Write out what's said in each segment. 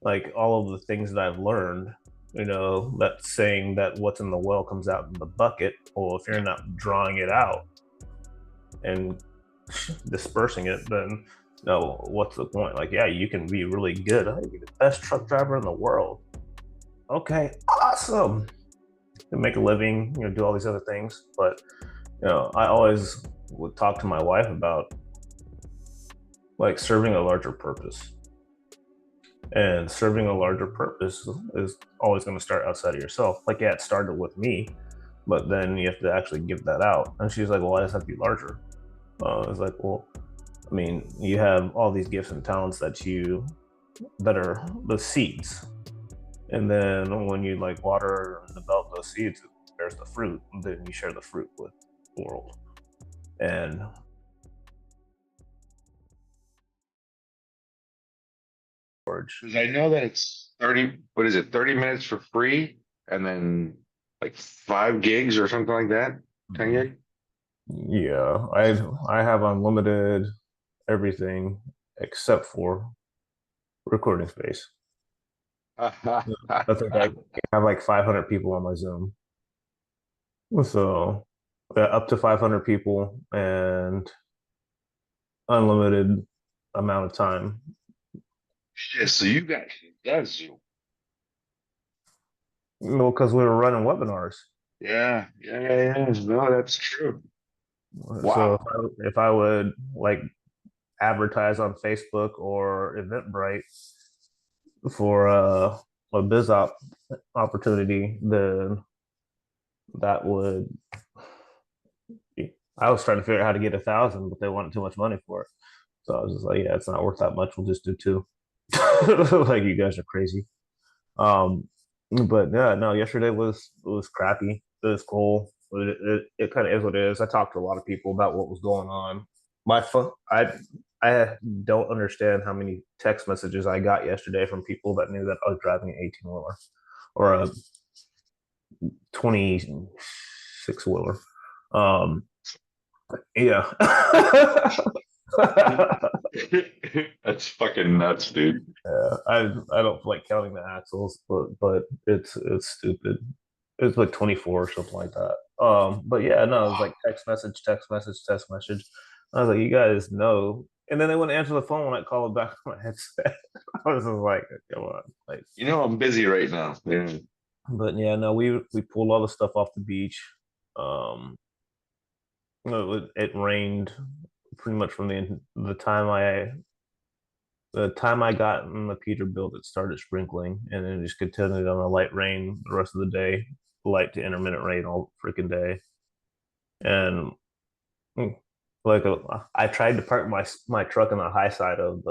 like all of the things that I've learned, that saying that what's in the well comes out in the bucket. Well, if you're not drawing it out and dispersing it, then no, what's the point? Like, yeah, you can be really good. Oh, you're the best truck driver in the world. Okay, awesome. You make a living, do all these other things. But, I always would talk to my wife about like serving a larger purpose. And serving a larger purpose is always going to start outside of yourself. Like, yeah, it started with me, but then you have to actually give that out. And she's like, well, why does it have to be larger? I was like, well, I mean, you have all these gifts and talents that are the seeds. And then when you like water and develop those seeds, there's the fruit. And then you share the fruit with the world. And George, Because I know that it's 30, what is it, 30 minutes for free and then like 5 gigs or something like that? 10 gig? yeah, I have unlimited everything except for recording space. I think I have like 500 people on my Zoom. So up to 500 people and unlimited amount of time. Shit, so you got that's you. Well, because we were running webinars. Yeah. No, that's true. So Wow. if I would like advertise on Facebook or Eventbrite for a opportunity, then that would be, I was trying to figure out how to get 1,000, but they wanted too much money for it. So I was just like, yeah, it's not worth that much. We'll just do two. Like, you guys are crazy. Um, but yeah, no, yesterday was crappy. It was cool. It kind of is what it is. I talked to a lot of people about what was going on. My phone, I don't understand how many text messages I got yesterday from people that knew that I was driving an 18 wheeler or a 26 wheeler. Um, yeah. That's fucking nuts, dude. Yeah, I don't like counting the axles, but it's stupid. It's like 24 or something like that. But yeah, no, it was Wow. like text message, text message, text message. I was like, you guys know. And then they wouldn't answer the phone when I called back on my headset. I was just like, come on, like. You know I'm busy right now. Yeah. But yeah, no, we pulled all the stuff off the beach. Um, it rained pretty much from the time I got in the Peterbilt, it started sprinkling, and then it just continued on a light rain the rest of the day, light to intermittent rain all freaking day. And mm, I tried to park my truck on the high side of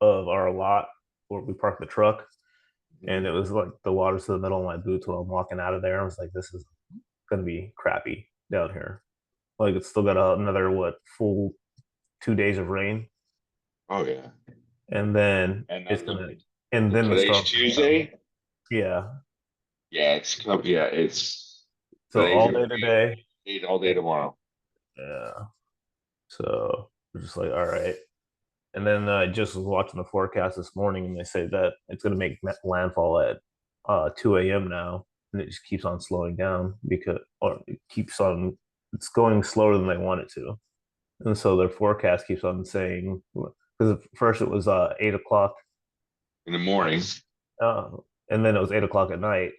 our lot where we parked the truck, and it was like the water's to the middle of my boots when I'm walking out of there. I was like, this is gonna be crappy down here. Like, it's still got another what full 2 days of rain, Oh yeah. and then And it's then gonna and then the today's storm's gonna come. Tuesday. Yeah. Yeah, it's So today's all gonna day be today. all day tomorrow. Yeah. So we're just like, all right. And then I just was watching the forecast this morning, and they say that it's going to make landfall at 2 a.m. now, and it just keeps on slowing down or it keeps on, it's going slower than they want it to. And so their forecast keeps on saying, because at first it was 8 o'clock, In the morning. uh, and then it was 8 o'clock at night,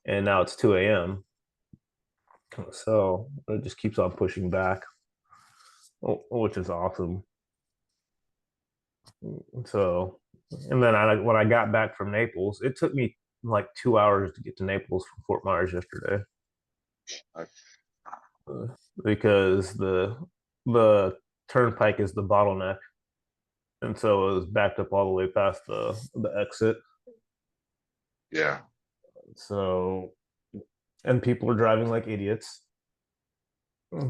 and now it's 2 a.m. So it just keeps on pushing back, which is awesome. So, and then when I got back from Naples, it took me like 2 hours to get to Naples from Fort Myers yesterday I, uh, because the turnpike is the bottleneck, and so it was backed up all the way past the exit. yeah. So, and people were driving like idiots.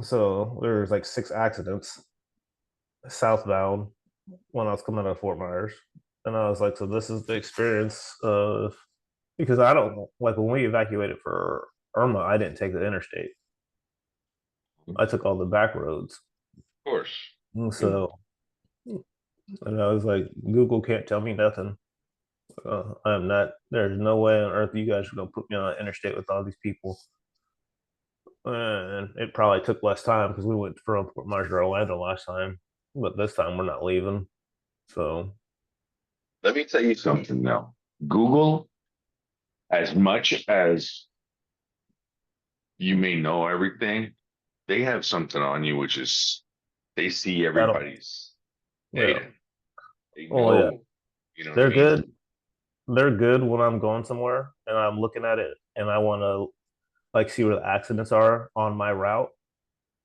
So there's like 6 accidents southbound when I was coming out of Fort Myers, and I was like, so this is the experience of because I don't like when we evacuated for Irma, I didn't take the interstate. Of I took all the back roads. course. And Yeah. so, and I was like, Google can't tell me nothing. I'm not. There's no way on earth you guys are gonna put me on an interstate with all these people. And it probably took less time because we went from Fort Myers to Orlando last time, but this time we're not leaving. So Let me tell you something now. Google, as much as you may know everything, they have something on you, which is they see that'll, everybody's yeah. data. They Oh yeah, know, you know what I they're mean? good. They're good when I'm going somewhere and I'm looking at it and I want to like see where the accidents are on my route.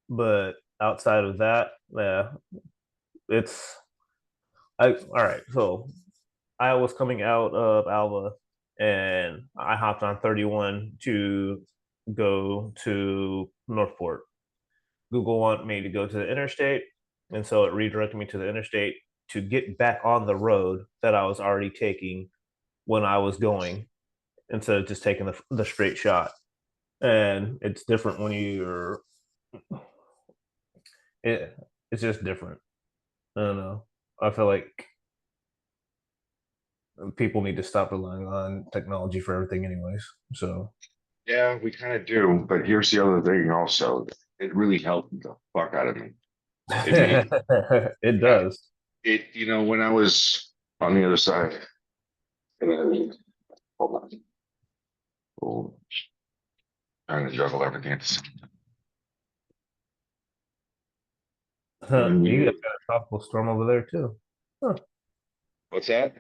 But outside of that, yeah, it's I all right. So I was coming out of Alva and I hopped on 31 to go to Northport. Google wanted me to go to the interstate, and so it redirected me to the interstate to get back on the road that I was already taking when I was going instead of just taking the straight shot. And it's different when you're it, it's just different. I don't know. I feel like people need to stop relying on technology for everything, anyways. So Yeah, we kind of do. But here's the other thing also. It really helped the fuck out of me. It made, it yeah, does. when I was on the other side, and then, hold on, oh, trying to juggle everything at the same You guys time. got a tropical storm over there too. Huh. What's that?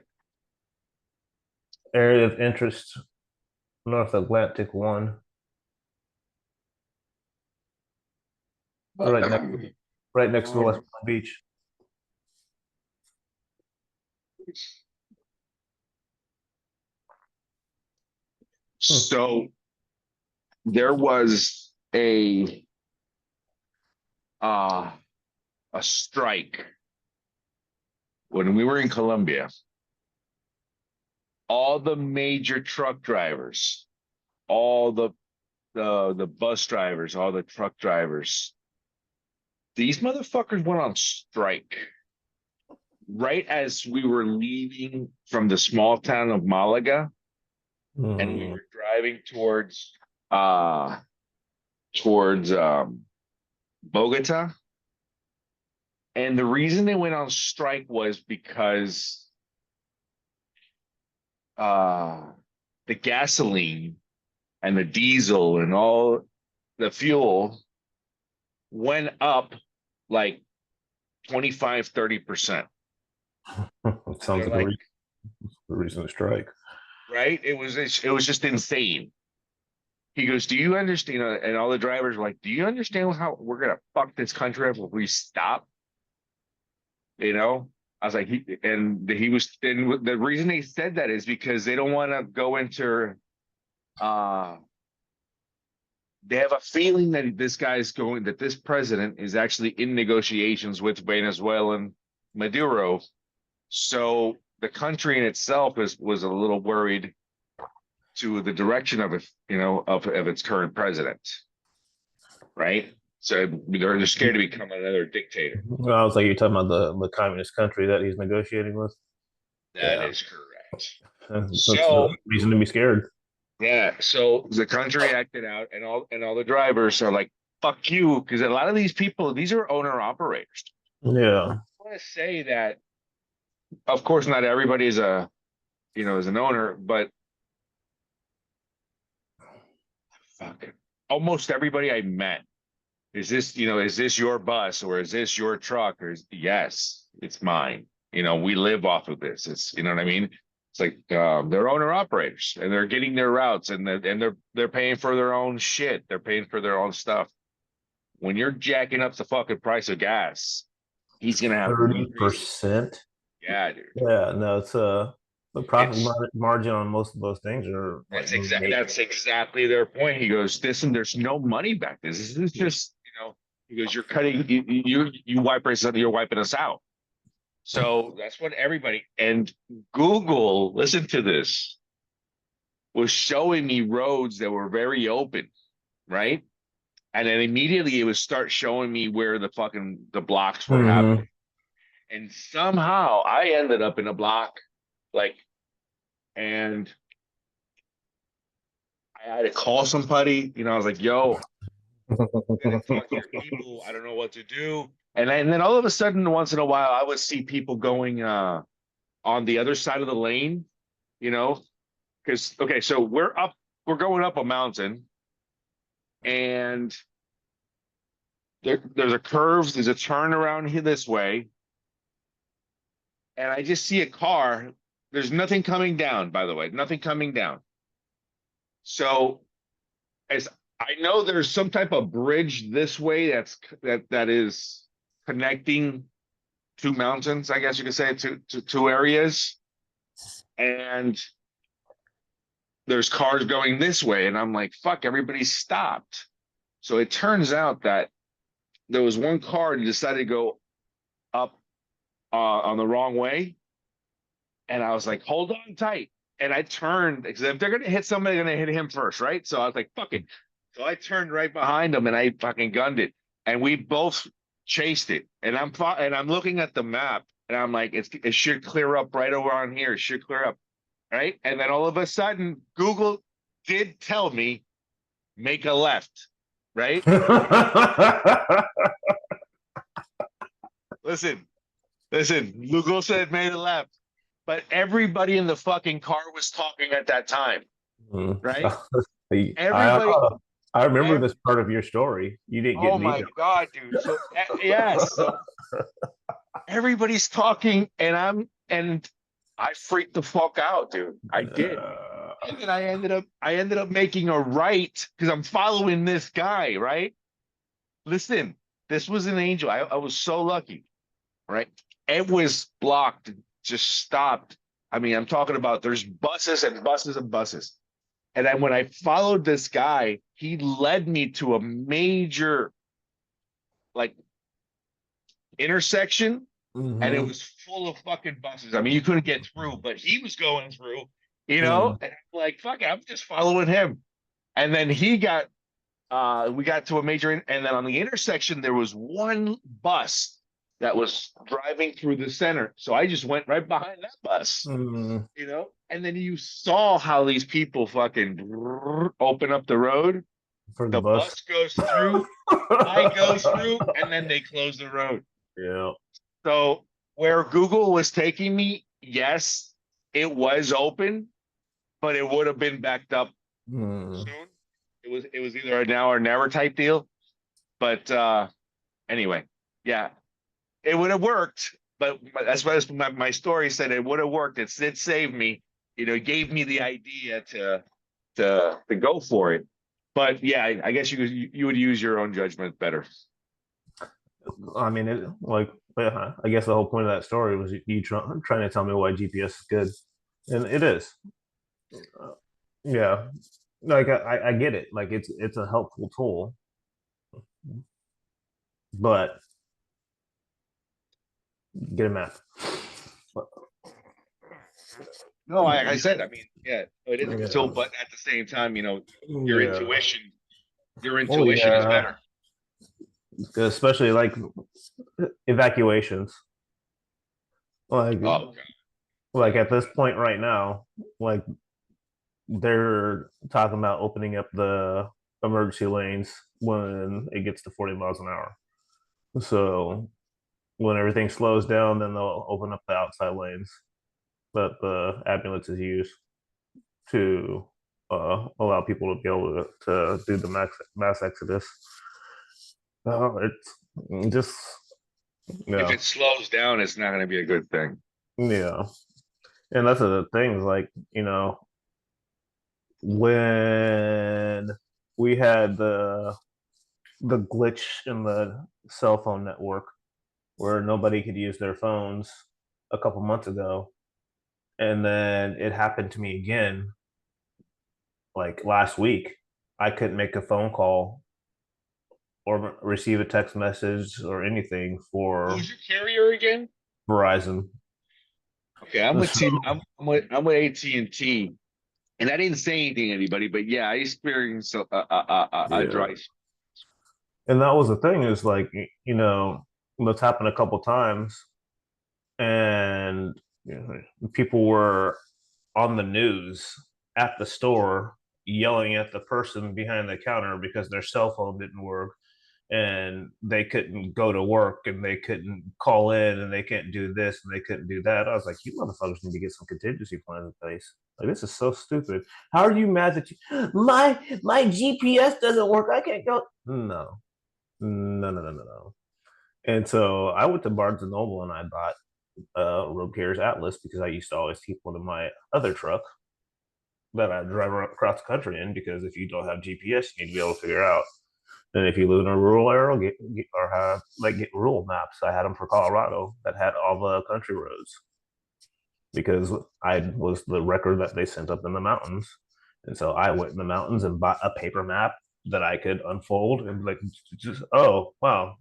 Area of interest, North Atlantic one, right next, right next to the West Palm Beach. Hmm. So there was uh a strike when we were in Colombia. All the major truck drivers, all the bus drivers, all the truck drivers, these motherfuckers went on strike right as we were leaving from the small town of Malaga, and we Hmm. were driving uh towards Bogota. And the reason they went on strike was because uh the gasoline and the diesel and all the fuel went up like 25-30%. It And sounds they're like like, a reason to strike. right? It was just insane. He goes, "Do you understand?" And all the drivers were like, "Do you understand how we're gonna fuck this country up if we stop?" You know, I was like, he was, and the reason they said that is because they don't want to go into, uh, they have a feeling that that this president is actually in negotiations with Venezuelan Maduro. So the country in itself was a little worried to the direction of it, of its current president, right? So they're scared to become another dictator. Well, I was like, you're talking about the communist country that he's negotiating with. That Yeah, is correct. that's a So reason to be scared. yeah, so the country acted out, and all the drivers are like, "Fuck you," because a lot of these people, these are owner operators. Yeah. I want to say that, of course, not everybody is an owner, but fuck, almost everybody I met is this your bus or is this your truck yes, it's mine. We live off of this. It's, you know what I mean? It's like they're owner operators and they're getting their routes and they're paying for their own shit. They're paying for their own stuff. When you're jacking up the fucking price of gas, he's gonna have to increase. 30%. Yeah, dude. Yeah, no, it's the profit It's margin on most of those things are like that's exactly their point. He goes, listen, there's no money back. This is just, he goes, you're cutting you wipe us, you're wiping us out. So that's what everybody, and Google, listen to this, was showing me roads that were very open, right? And then immediately it would start showing me where the blocks were Mm-hmm. happening. And somehow I ended up in a block like and I had to call somebody. I was like, "Yo, gotta talk to your people. I don't know what to do." And then all of a sudden, once in a while, I would see people going on the other side of the lane. You know, because okay, so we're going up a mountain, and there's a curve, there's a turn around here this way, and I just see a car. There's nothing coming down, by the way, nothing coming down. So as I know there's some type of bridge this way that is connecting two mountains, I guess you could say, to two areas. And there's cars going this way, and I'm like, fuck, everybody stopped. So it turns out that there was one car that decided to go up on the wrong way, and I was like, hold on tight. And I turned because if they're gonna hit somebody, they're gonna hit him first, right? So I was like, fuck it. So I turned right behind him and I fucking gunned it, and we both chased it. And I'm looking at the map, and I'm like, it should clear up right around here. It should clear up, right? And then all of a sudden, Google did tell me make a left, right? Listen, listen. Google said made a left, but everybody in the fucking car was talking at that time, right? Everybody. I remember this part of your story. You didn't get Oh me. my God, dude. So yes, so everybody's talking, and I freaked the fuck out, dude. I did. And then I ended up making a right because I'm following this guy, right? Listen, this was an angel. I was so lucky, right? It was blocked, just stopped. I mean, I'm talking about there's buses and buses and buses. And then when I followed this guy, he led me to a major like intersection, and it Mhm. was full of fucking buses. I mean, you couldn't get through, but he was going through, Mm. and I'm like, fuck it, I'm just following him. And then we got to a major, and then on the intersection, there was one bus that was driving through the center. So I just went right behind that bus, Mm. and then you saw how these people fucking open up the road. For the The bus. bus goes through, I go through, and then they close the road. Yeah. So where Google was taking me, yes, it was open, but it would have been backed up Mm. soon. It was either a now or never type deal. But anyway, yeah, it would have worked. But as well as my story said, it would have worked. It saved me. It gave me the idea to go for it. But yeah, I guess you would use your own judgment better. I mean, I guess the whole point of that story was you trying to tell me why GPS is good, and it is. Yeah, like I get it. Like it's a helpful tool, but get a map. No, I said, I mean, yeah, it is a Yeah. tool, but at the same time, your Yeah. intuition, your Oh intuition is yeah. better. Especially like evacuations. Like Oh, God. like at this point right now, like they're talking about opening up the emergency lanes when it gets to 40 miles an hour. So when everything slows down, then they'll open up the outside lanes that the ambulances use to allow people to be able to do the mass exodus. It's just If yeah, it slows down, it's not going to be a good thing. yeah, and that's the thing. Is like when we had the glitch in the cell phone network where nobody could use their phones a couple months ago, and then it happened to me again like last week. I couldn't make a phone call or receive a text message or anything for Who's your carrier again? Verizon. Okay, I'm with So, T. I'm with AT&T, and I didn't say anything to anybody, but yeah, I experienced a yeah, dry. and that was the thing is like that's happened a couple times, and people were on the news at the store yelling at the person behind the counter because their cell phone didn't work and they couldn't go to work and they couldn't call in and they can't do this and they couldn't do that. I was like, you motherfuckers need to get some contingency plans in place. Like, this is so stupid. How are you mad that my GPS doesn't work? I can't go. No, no, no, no, no, no. And so I went to Barnes and Noble and I bought Road Carrier's Atlas because I used to always keep one in my other truck that I drive across the country in, because if you don't have GPS, you need to be able to figure out. And if you live in a rural area, or have get rural maps. I had them for Colorado that had all the country roads because I was the record that they sent up in the mountains. And so I went in the mountains and bought a paper map that I could unfold and like, just, oh wow,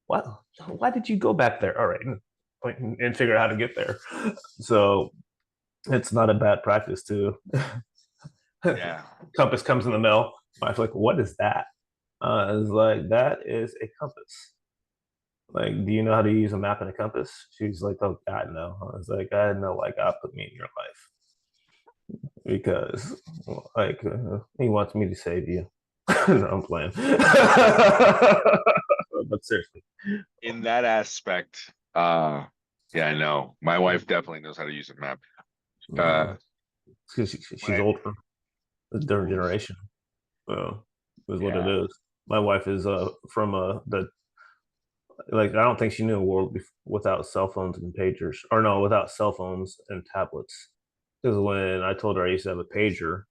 what? Why did you go back there? All right, and figure out how to get there. So it's not a bad practice too. Yeah. Compass comes in the mail. My wife's like, what is that? I was like, that is a compass. Like, do you know how to use a map and a compass? She's like, oh God, no. I was like, I know, like, God put me in your life because, like, he wants me to save you. No, I'm playing. But seriously, In that aspect, yeah, I know. My wife definitely knows how to use a map. because she's older, a different generation. So is what it is. My wife is from the like, I don't think she knew a world without cell phones and pagers, or no, without cell phones and tablets. Because when I told her I used to have a pager,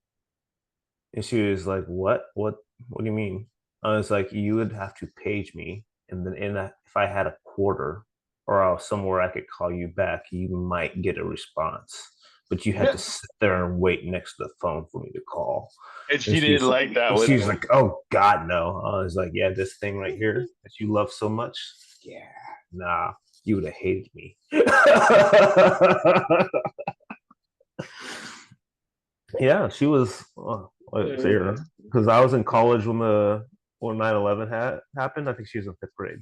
and she was like, "What? What do you mean?" I was like, "You would have to page me, and then if I had a quarter or I was somewhere I could call you back, you might get a response." But you had to sit there and wait next to the phone for me to call. And she didn't like that. She's like, "Oh God, no!" I was like, "Yeah, this thing right here that you love so much, yeah, nah, you would have hated me." Yeah, she was. Because I was in college when 9/11 happened. I think she was in fifth grade.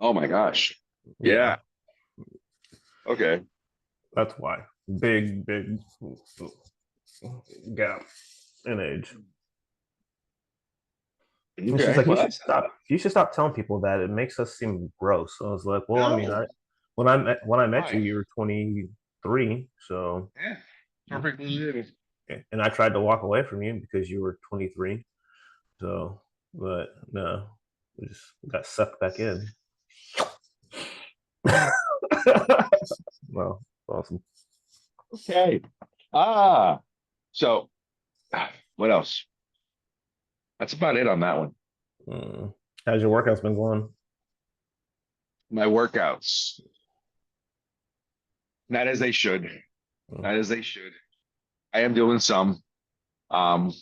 Oh my gosh. Yeah, Yeah. Okay. that's why. Big gap in age. And she's Okay. like, Well, that's You should stop telling people that. It makes us seem gross. So I was like, well, I mean, no. when I met you, Why? you were 23. So, Yeah. Perfectly legitimate. and I tried to walk away from you because you were 23. So, but no, we just got sucked back in. Well, awesome. Okay. So what else? That's about it on that one. Mm. How's your workouts been going? My workouts. Not as they should. Mm. Not as they should. I am doing some. Um,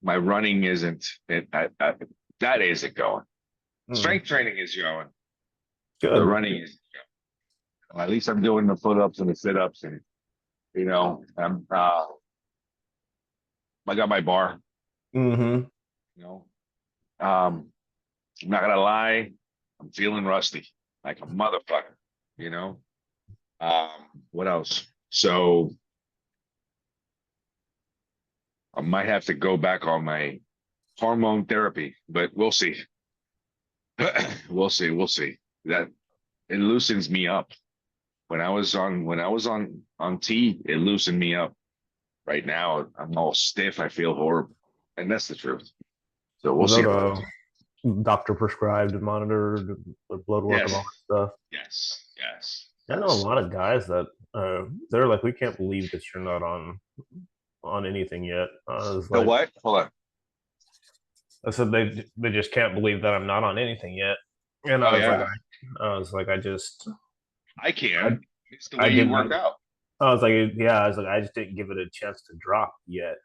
my running isn't that isn't going. Mm. Strength training is going. The Good. running is going. At least I'm doing the pull ups and the sit ups, and I'm I got my bar. Mm-hmm. You know, I'm not gonna lie, I'm feeling rusty, like a motherfucker. You know, what else? So I might have to go back on my hormone therapy, but we'll see. We'll see. We'll see. That it loosens me up. When I was on T, it loosened me up. Right now, I'm all stiff. I feel horrible, and that's the truth. So we'll Was see that about it. doctor prescribed and monitored the blood work and Yes, all that stuff? yes, yes, I know a yes. lot of guys that they're like, we can't believe that you're not on anything yet. I was The like, what? Hold on. I said they just can't believe that I'm not on anything yet. And Oh yeah, I was like, I I, can. It's the I way you didn't. work out. I was like, yeah, I was like, I just didn't give it a chance to drop yet.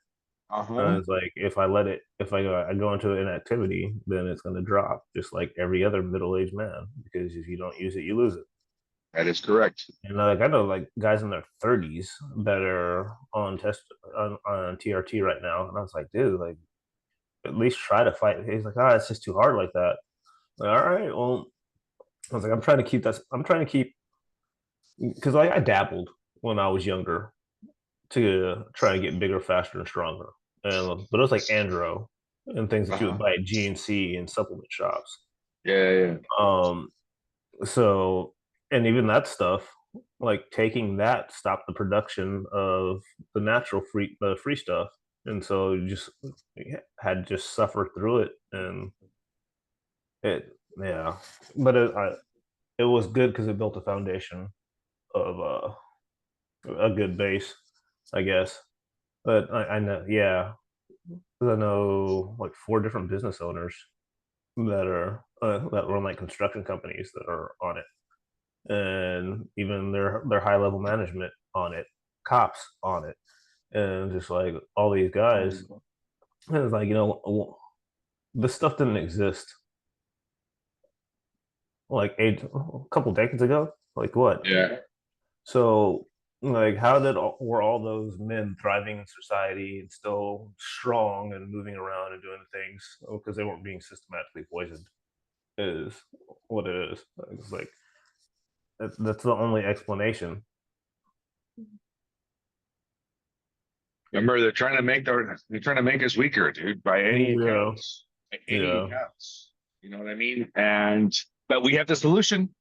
I Uh-huh. was like, if I go into an activity, then it's going to drop, just like every other middle-aged man. Because if you don't use it, you lose it. That is correct. And like I know like guys in their 30s that are on TRT right now, and I was like, dude, like at least try to fight. He's like, ah, it's just too hard like that. Like, all right, well, I was like, I'm trying to keep that. I'm trying to keep because like I dabbled when I was younger, to try and get bigger, faster, and stronger. And but it was like andro and things that you would Uh-huh. buy at GNC and supplement shops. Yeah, yeah. Um, so and even that stuff, like taking that stopped the production of the natural free stuff, and so you just had to just suffer through it, and it yeah, but it was good because it built a foundation of a good base, I guess. But I know, yeah, 'cause I know like four different business owners that run like construction companies that are on it, and even their high level management on it, cops on it, and just like all these guys. And it's like this stuff didn't exist like a couple decades ago. Like what? Yeah. So like how were all those men thriving in society and still strong and moving around and doing things because they weren't being systematically poisoned? Is what it is. It's like that's the only explanation. Remember, they're trying to make us weaker, dude, by any Yeah, accounts. By any yeah, accounts. You know what I mean? And but we have the solution,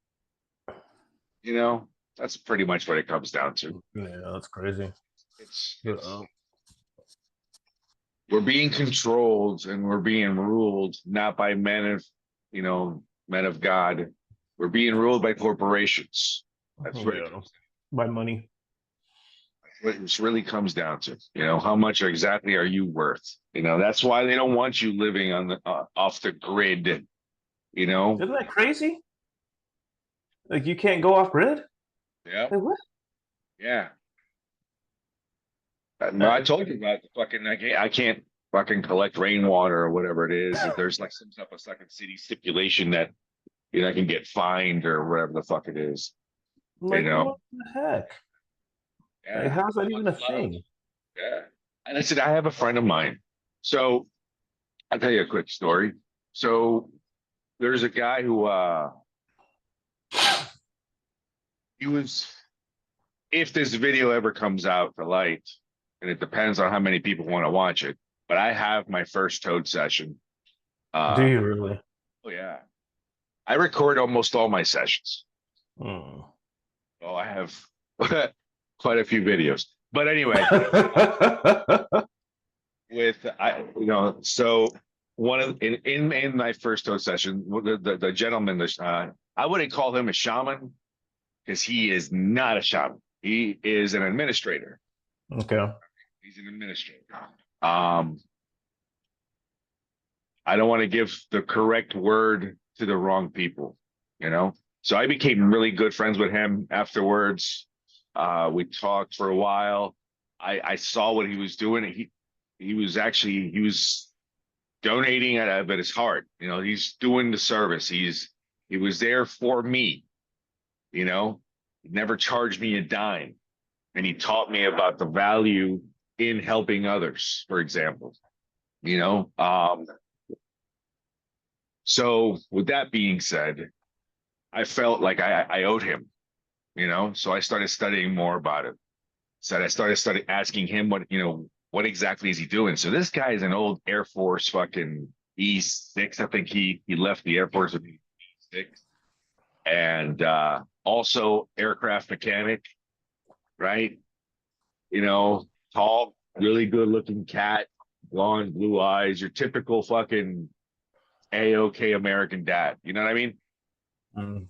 you know. That's pretty much what it comes down to. yeah. That's crazy. It's we're being controlled and we're being ruled not by men of, men of God. We're being ruled by corporations. That's what it Yeah, comes by money. what it really comes down to. How much exactly are you worth? That's why they don't want you living on the off the grid. You know, Isn't that crazy? Like you can't go off grid. yeah, Like what? yeah. I Uh, told you about the fucking. I can't fucking collect rainwater or whatever it is. If there's like some type of second city stipulation that I can get fined or whatever the fuck it is. You like know, what the heck? Like yeah, how's that I'm even not a allowed. thing? Yeah, and I said I have a friend of mine. So I'll tell you a quick story. So there's a guy who he was if this video ever comes out for light, and it depends on how many people want to watch it, but I have my first Toad session. Do Uh you really? oh yeah. I record almost all my sessions. Hmm. Oh, I have quite a few videos. But anyway, with so one of in my first Toad session, the gentleman, I wouldn't call him a shaman because he is not a shaman. He is an administrator. Okay. He's an administrator. Um, I don't want to give the correct word to the wrong people, you know? So I became really good friends with him afterwards. We talked for a while. I saw what he was doing. He was donating out of his heart. He's doing the service. He was there for me, you know, he never charged me a dime. And he taught me about the value in helping others, for example. You know, so with that being said, I felt like I owed him, so I started studying more about it. So I started asking him what exactly is he doing. So this guy is an old Air Force fucking E6. I think he left the Air Force with E6, and also aircraft mechanic, right? Tall, really good looking cat, blonde, blue eyes, your typical fucking A-OK American dad. You know what I mean? Mm.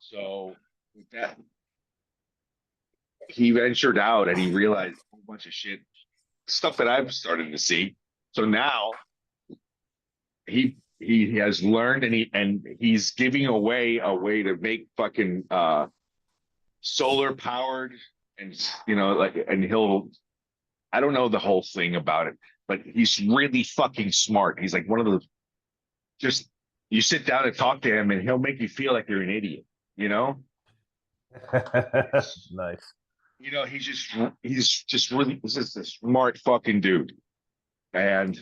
So with that, he ventured out and he realized a whole bunch of shit, stuff that I've started to see. So now he has learned and he's giving away a way to make fucking solar powered and and he'll I don't know the whole thing about it, but he's really fucking smart. He's like one of those just you sit down and talk to him and he'll make you feel like you're an idiot, you know? Nice. He's just really this is a smart fucking dude. And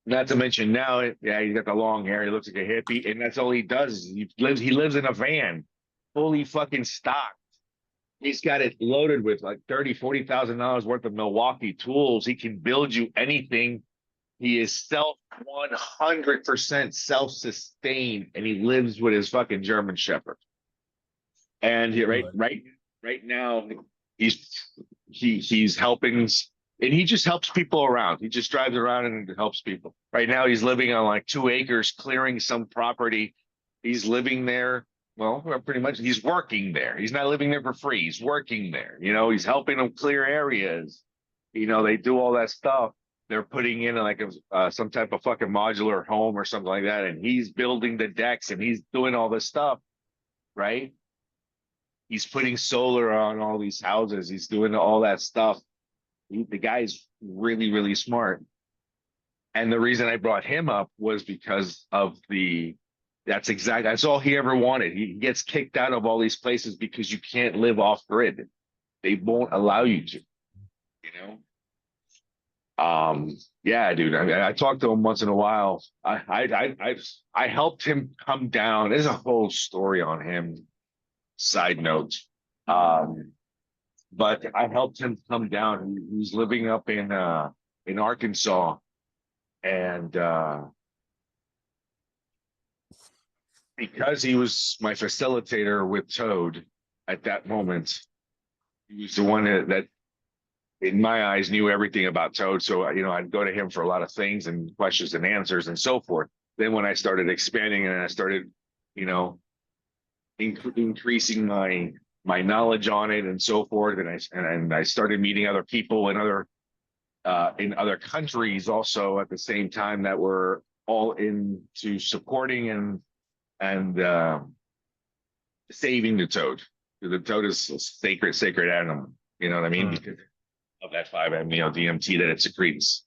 not to mention now, yeah, he's got the long hair, he looks like a hippie, and that's all he does. He lives in a van, fully fucking stocked, He's got it loaded with like $30,000, $40,000 worth of Milwaukee tools. He can build you anything. He is 100% self-sustained, and he lives with his fucking German Shepherd. And right now, he's he's helping, and he just helps people around. He just drives around and helps people. Right now, he's living on like 2 acres, clearing some property. He's living there. Well, pretty much, he's working there. He's not living there for free. He's working there. He's helping them clear areas. They do all that stuff. They're putting in like some type of fucking modular home or something like that, and he's building the decks and he's doing all this stuff, right? He's putting solar on all these houses. He's doing all that stuff. The guy's really, really smart. And the reason I brought him up was because of that's all he ever wanted. He gets kicked out of all these places because you can't live off grid. They won't allow you to, you know? Yeah, dude. I talk to him once in a while. I helped him come down. There's a whole story on him. Side note. But I helped him come down. He's living up in Arkansas, and because he was my facilitator with Toad at that moment, he was the one that in my eyes knew everything about Toad. So I'd go to him for a lot of things and questions and answers and so forth. Then when I started expanding and I started, increasing my knowledge on it and so forth, and I started meeting other people in other countries also at the same time that were all into supporting and saving the toad. The toad is a sacred animal. You know what I mean? Because of that 5-MeO DMT that it secretes.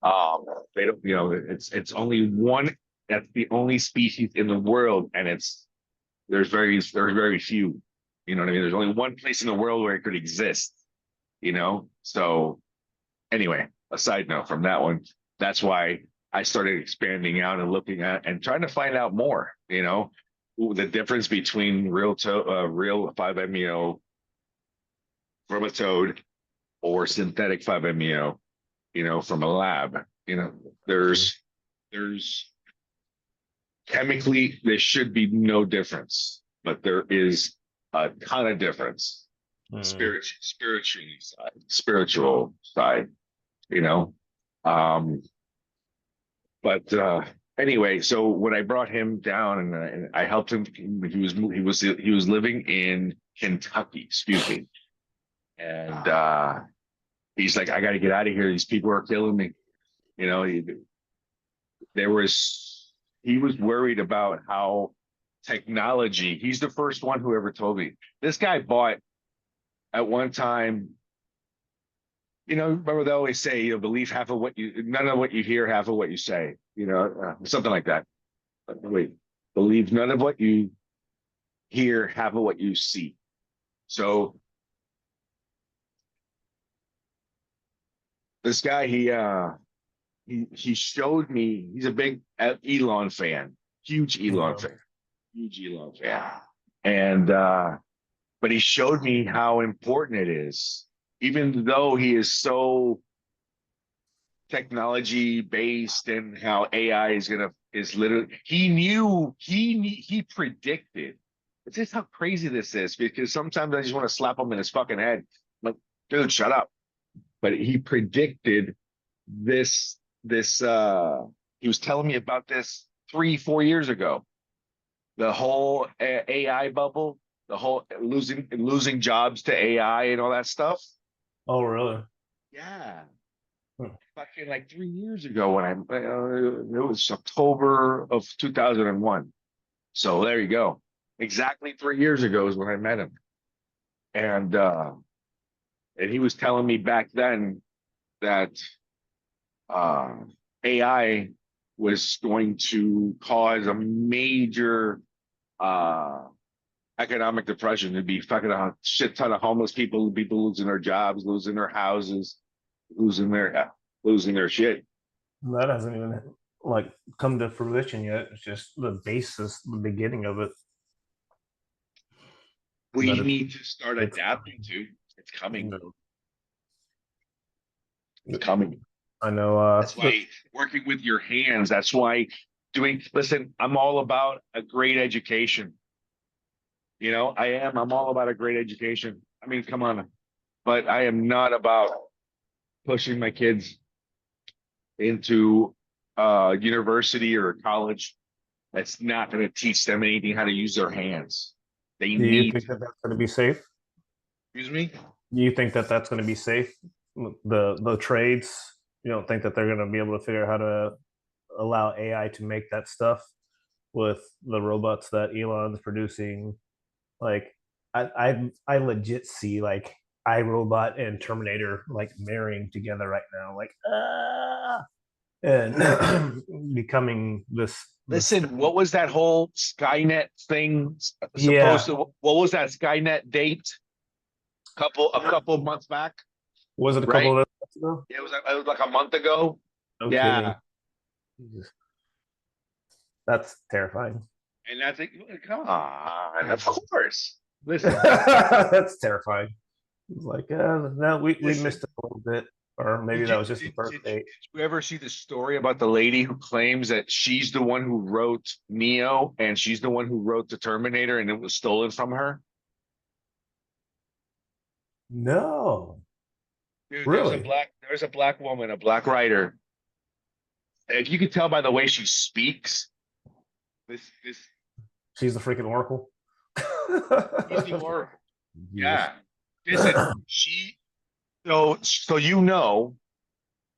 They don't. It's only one. That's the only species in the world, and there's very few. You know what I mean? There's only one place in the world where it could exist. So anyway, a side note from that one. That's why I started expanding out and looking at and trying to find out more. The difference between real 5-MeO from a toad or synthetic 5-MeO, from a lab. There's chemically there should be no difference, but there is a ton of difference. Spiritual side, but anyway, so when I brought him down and I helped him, he was living in Kentucky, excuse me, and he's like, I got to get out of here. These people are killing me. He was worried about how technology. He's the first one who ever told me. This guy bought at one time. Remember they always say, believe none of what you hear, half of what you say. Something like that. Wait, believe none of what you hear, half of what you see. So this guy, he showed me. He's a big Elon fan, huge Elon fan, and but he showed me how important it is, even though he is so technology based and how AI is literally. He predicted. It's just how crazy this is, because sometimes I just want to slap him in his fucking head, like, dude, shut up. But he predicted this. He was telling me about this 3-4 years ago. The whole AI bubble, the whole losing jobs to AI and all that stuff. Oh, really? Yeah. Fucking like 3 years ago when it was October of 2001. So there you go. Exactly 3 years ago is when I met him. And he was telling me back then that AI was going to cause a major economic depression. There'd be fucking a shit ton of homeless people losing their jobs, losing their houses, losing their shit. That hasn't even come to fruition yet. It's just the basis, the beginning of it. We That it, need to start it's adapting to. It's you coming. know, It's coming. I know. That's why working with your hands. That's why listen, I'm all about a great education. I am. I'm all about a great education. I mean, come on. But I am not about pushing my kids into university or college that's not going to teach them anything how to use their hands. They do you need think that that's going to be safe? excuse me. Do you think that that's going to be safe? The trades, you don't think that they're going to be able to figure out how to allow AI to make that stuff with the robots that Elon's producing? Like, I legit see like iRobot and Terminator like marrying together right now, like and becoming this. Listen, what was that whole Skynet thing supposed Yeah, to? What was that Skynet date? A couple months back, was it a couple right? of months ago? It was like a month ago. No Yeah, kidding. Jesus. That's terrifying. and that's it. Come on, of course. Listen, That's terrifying. It's like, no, we listen. missed it a little bit, or maybe Did that you was just the did, birth did, date. did you ever see the story about the lady who claims that she's the one who wrote Neo and she's the one who wrote the Terminator and it was stolen from her? No, Dude, really. there's a black woman, a black writer. If you could tell by the way she speaks, this She's the freaking Oracle. he's the oracle. Jesus. Yeah. Listen, so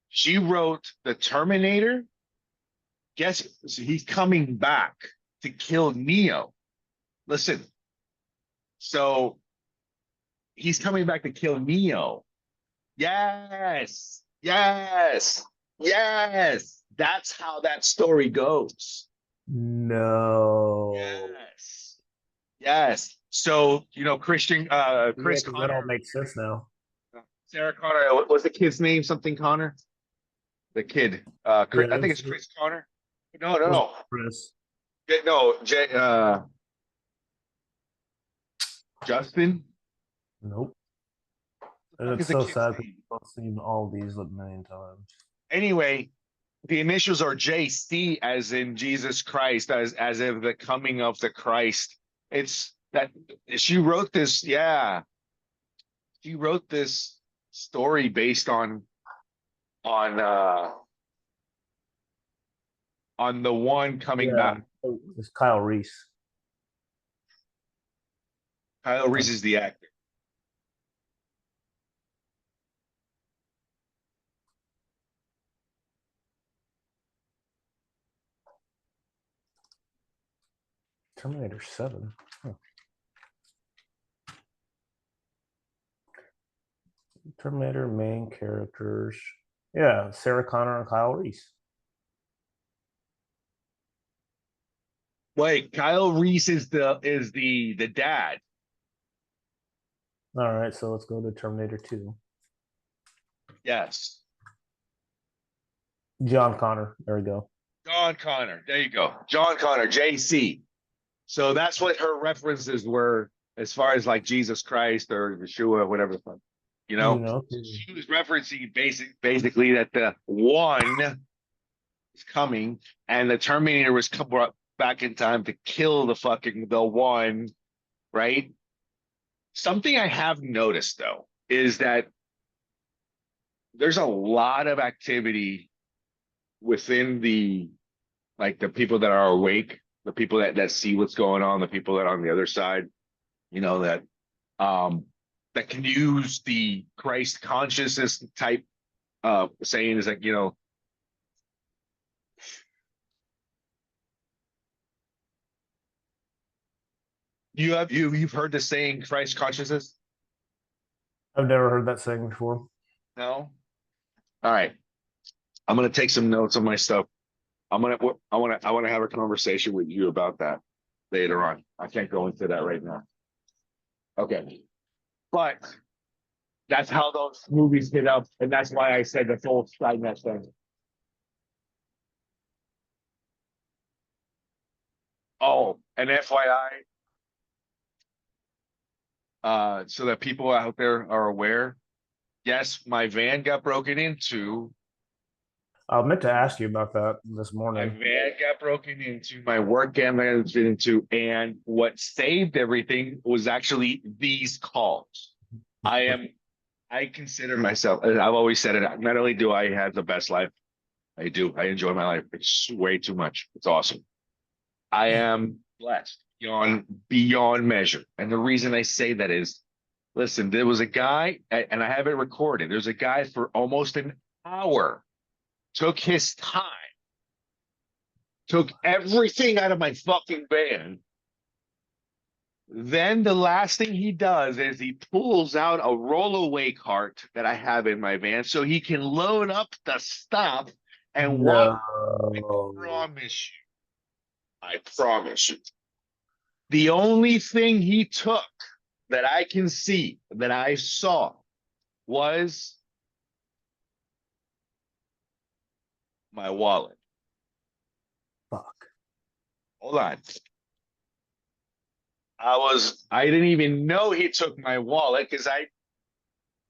she wrote the Terminator. So he's coming back to kill Neo. Listen, so he's coming back to kill Neo. Yes, yes, yes. That's how that story goes. No. Yes, yes. So Chris Yeah, because that all Connor, makes sense now. Sarah Connor. What was the kid's name? Something Connor. The kid. Yeah, I think it's Chris Connor. No, no, was no. Chris. No, Justin. Nope. What And the fuck is it's the so kid's sad because name? I've seen all these a million times. Anyway, the initials are JC, as in Jesus Christ, as if the coming of the Christ. It's that she wrote this. Yeah, she wrote this story based on uh on the one coming Yeah, back. it's Kyle Reese. Kyle Reese Um, is the actor. Terminator 7. Huh. Terminator main characters. Yeah, Sarah Connor and Kyle Reese. Wait, Kyle Reese is the dad. All right, so let's go to Terminator 2. Yes. John Connor. There we go. John Connor. There you go. John Connor, JC. So that's what her references were as far as like Jesus Christ or Yeshua, whatever the fuck. You You know, know, she was referencing basically that the one is coming and the Terminator was brought back in time to kill the one, right? Something I have noticed though is that there's a lot of activity within the people that are awake, the people that see what's going on, the people that are on the other side, that um that can use the Christ consciousness type saying is like, you've heard the saying Christ consciousness? I've never heard that saying before. No? All right. I'm gonna take some notes on my stuff. I wanna have a conversation with you about that later on. I can't go into that right now. Okay. But that's how those movies get up, and that's why I said the whole Skynet thing. Oh, and FYI, so that people out there are aware. Yes, my van got broken into. I meant to ask you about that this My morning. van got broken into. My work got broken into. And what saved everything was actually these calls. I am. I consider myself. I've always said it. Not only do I have the best life, I do. I enjoy my life. It's way too much. It's awesome. I am blessed beyond measure. And the reason I say that is, listen, there was a guy, and I have it recorded. There's a guy for almost an hour, took his time, took everything out of my fucking van. Then the last thing he does is he pulls out a rollaway cart that I have in my van so he can load up the stuff and walk. No. I promise you. I promise you. The only thing he took that I can see, that I saw, was my wallet. Fuck. Hold on. I didn't even know he took my wallet because I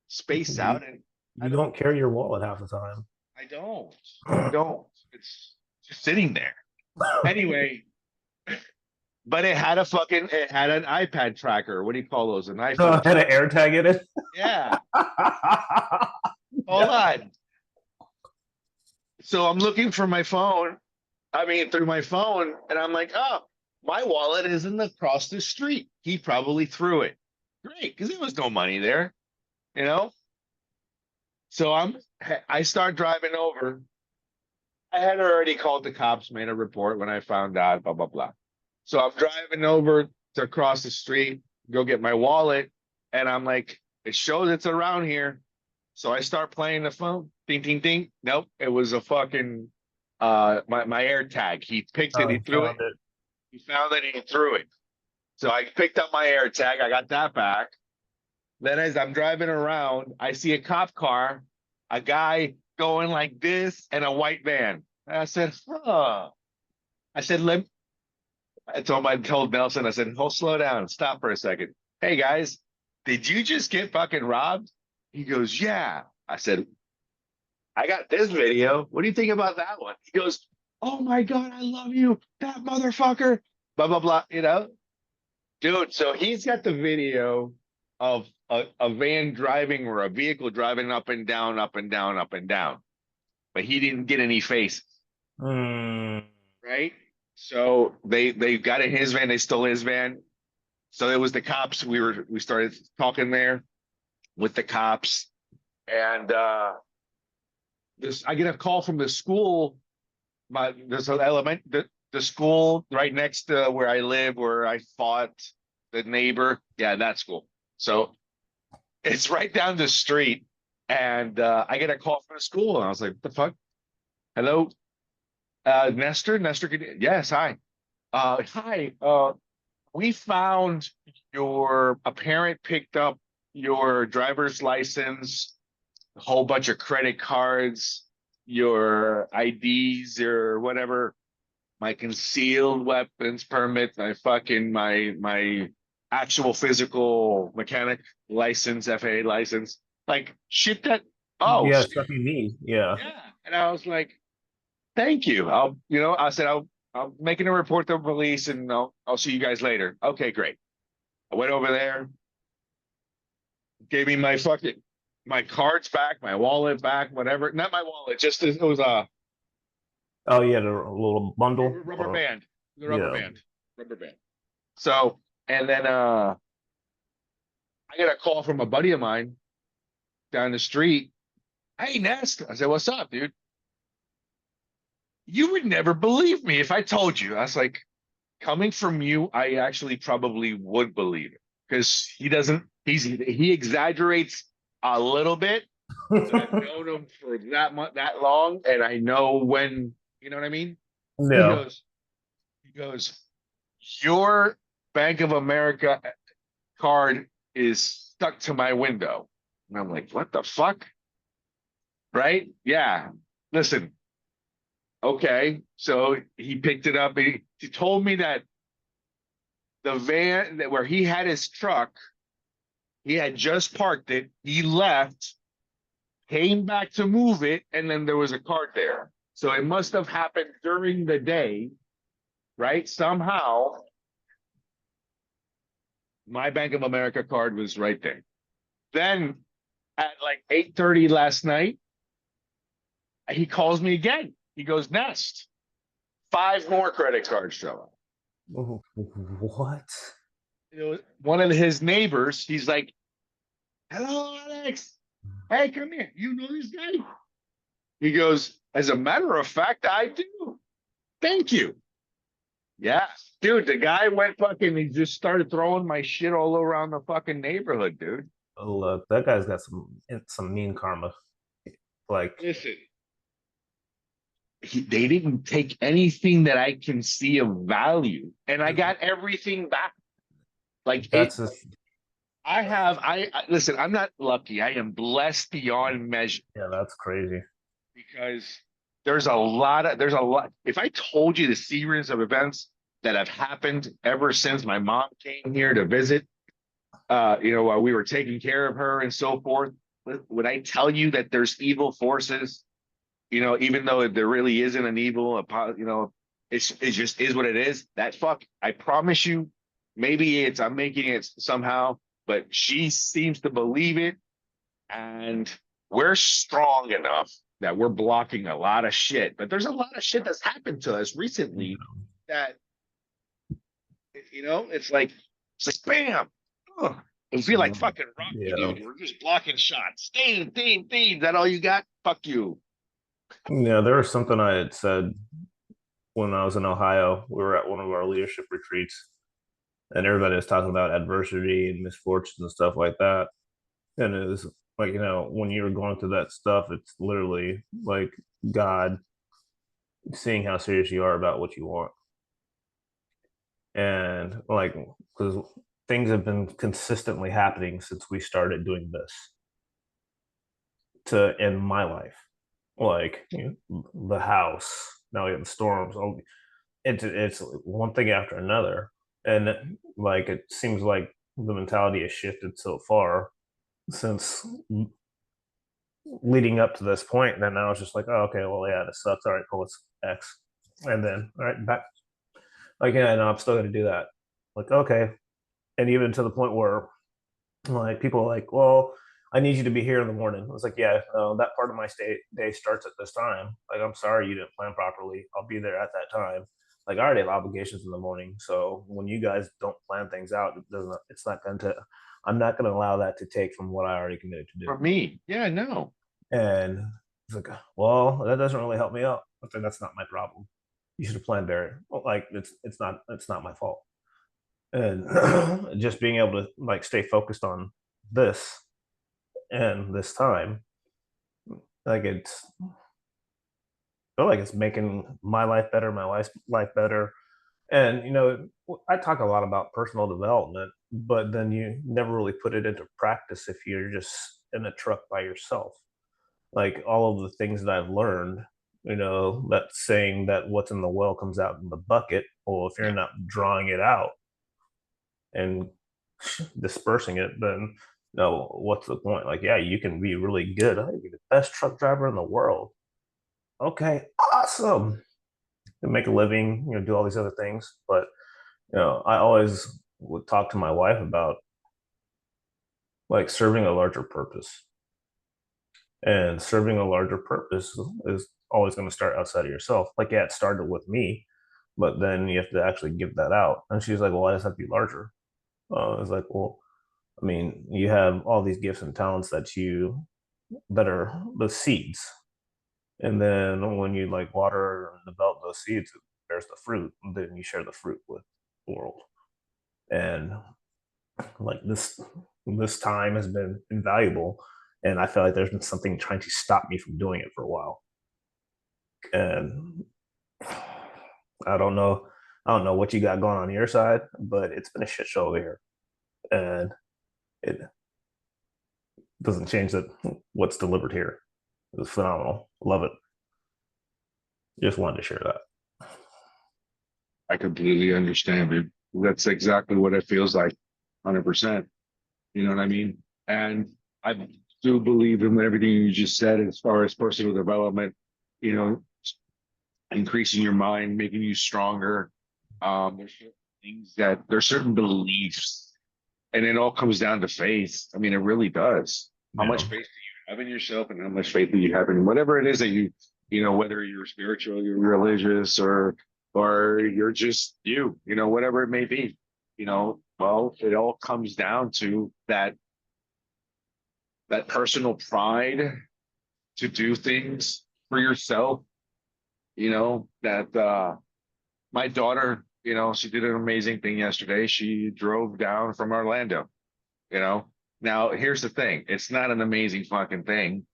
spaced out and You don't carry your wallet half the time. I don't. I don't. It's just sitting there. Anyway, but it had an iPad tracker. What do you call those? An iPhone. Had an air tag in it. Yeah. Hold on. So I'm looking for my phone. I mean, through my phone, and I'm like, oh, my wallet isn't across the street. He probably threw it. Great, because there was no money there, you know? So I start driving over. I had already called the cops, made a report when I found out, blah, blah, blah. So I'm driving over to cross the street, go get my wallet, and I'm like, it shows it's around here. So I start playing the phone. Ding, ding, ding. Nope. It was a fucking my air tag. He picked it, he threw it. He found it, he threw it. So I picked up my air tag, I got that back. Then as I'm driving around, I see a cop car, a guy going like this, and a white van. And I said, huh. I said, I told Nelson, I said, oh, slow down, stop for a second. Hey guys, did you just get fucking robbed? He goes, yeah. I said, I got this video. What do you think about that one? He goes, oh my God, I love you. That motherfucker. Blah, blah, blah. You know, dude. So he's got the video of a van driving or a vehicle driving up and down, up and down, up and down. But he didn't get any faces. Right? So they got in his van, they stole his van. So it was the cops. We started talking there with the cops. And I get a call from the school. There's an the school right next to where I live, where I fought the neighbor. Yeah, that school. So it's right down the street. And I get a call from the school, and I was like, what the fuck? Hello? Nestor? Nestor, yes, hi. Hi. We found a parent picked up your driver's license, a whole bunch of credit cards, your IDs or whatever, my concealed weapons permit, my actual physical mechanic license, FAA license, like shit that Yeah, shit. stuff you need. Yeah. Yeah. And I was like, thank you. I said I'm making a report to the police and I'll see you guys later. Okay, great. I went over there, gave me my cards back, my wallet back, whatever. Not my wallet, just it was a Oh, yeah, the little bundle. rubber band. The rubber Yeah. band. Rubber band. So, and then I got a call from a buddy of mine down the street. Hey, Nest. I said, what's up, dude? You would never believe me if I told you. I was like, coming from you, I actually probably would believe it because he exaggerates a little bit. I've known him for that long, and I know when, you know what I mean? Yeah. He goes, your Bank of America card is stuck to my window. And I'm like, what the fuck? Right? Yeah. Listen. Okay. So he picked it up. He told me that the van where he had his truck, He had just parked it. He left, came back to move it, and then there was a cart there. So it must have happened during the day, right? Somehow, my Bank of America card was right there. Then at like 8:30 last night, he calls me again. He goes, Nest, 5 more credit cards show up. What? One of his neighbors, he's like, hello, Alex. Hey, come here. You know this guy? He goes, as a matter of fact, I do. Thank you. Yeah. Dude, the guy went fucking, he just started throwing my shit all around the fucking neighborhood, dude. Look, that guy's got some mean karma. Like, Listen, they didn't take anything that I can see of value, and I got everything back. Like it, that's just listen, I'm not lucky. I am blessed beyond measure yeah, that's crazy. because there's a lot. If I told you the series of events that have happened ever since my mom came here to visit, while we were taking care of her and so forth, would I tell you that there's evil forces? Even though there really isn't an evil, it just is what it is. That fuck, I promise you, maybe I'm making it somehow, but she seems to believe it, and we're strong enough that we're blocking a lot of shit. But there's a lot of shit that's happened to us recently that it's like bam. Ugh. It feel like fucking Rocky, Yeah. dude. We're just blocking shots. Ding, ding, ding. Is that all you got? Fuck you. Yeah, there was something I had said when I was in Ohio. We were at one of our leadership retreats, and everybody was talking about adversity and misfortunes and stuff like that. And it was like, when you're going through that stuff, it's literally like God seeing how serious you are about what you want. And like, because things have been consistently happening since we started doing this to end my life. Like, the house, now we have the storms. It's one thing after another. And like, it seems like the mentality has shifted so far since leading up to this point that now it's just like, oh, okay, well, yeah, this sucks. All right, cool, it's X. And then, all right, back. Like, yeah, no, I'm still going to do that. Like, okay. And even to the point where, like, people are like, well, I need you to be here in the morning. I was like, yeah, that part of my day starts at this time. Like, I'm sorry you didn't plan properly. I'll be there at that time. Like, I already have obligations in the morning. So when you guys don't plan things out, it's not going to, I'm not going to allow that to take from what I already committed to do. For me, yeah, no. And it's like, well, that doesn't really help me out. I think that's not my problem. You should have planned better. Well, like, it's not my fault. And just being able to like stay focused on this and this time, like, I feel like it's making my life better, my wife's life better. And I talk a lot about personal development, but then you never really put it into practice if you're just in a truck by yourself. Like, all of the things that I've learned, that saying that what's in the well comes out in the bucket. Well, if you're not drawing it out and dispersing it, then no, what's the point? Like, yeah, you can be really good. I be the best truck driver in the world. Okay, awesome. You make a living, do all these other things. But I always would talk to my wife about like serving a larger purpose. And serving a larger purpose is always going to start outside of yourself. Like, yeah, it started with me, but then you have to actually give that out. And she's like, well, why does that have to be larger? I was like, well, I mean, you have all these gifts and talents that are the seeds. And then when you like water and develop those seeds, it bears the fruit. And then you share the fruit with the world. And like, this time has been invaluable. And I feel like there's been something trying to stop me from doing it for a while. And I don't know. I don't know what you got going on your side, but it's been a shit show over here. And it doesn't change that what's delivered here is phenomenal. Love it. Just wanted to share that. I completely understand, dude. That's exactly what it feels like. 100%. You know what I mean? And I do believe in everything you just said as far as personal development, you know, increasing your mind, making you stronger. There's certain things that there's certain beliefs, and it all comes down to faith. I mean, it really does. How much Yeah. faith do you have in yourself, and how much faith do you have in whatever it is that you know, whether you're spiritual, you're religious, or you're just you know, whatever it may be. You know, well, it all comes down to that personal pride to do things for yourself. You know, that my daughter, you know, she did an amazing thing yesterday. She drove down from Orlando, you know. Now, here's the thing. It's not an amazing fucking thing,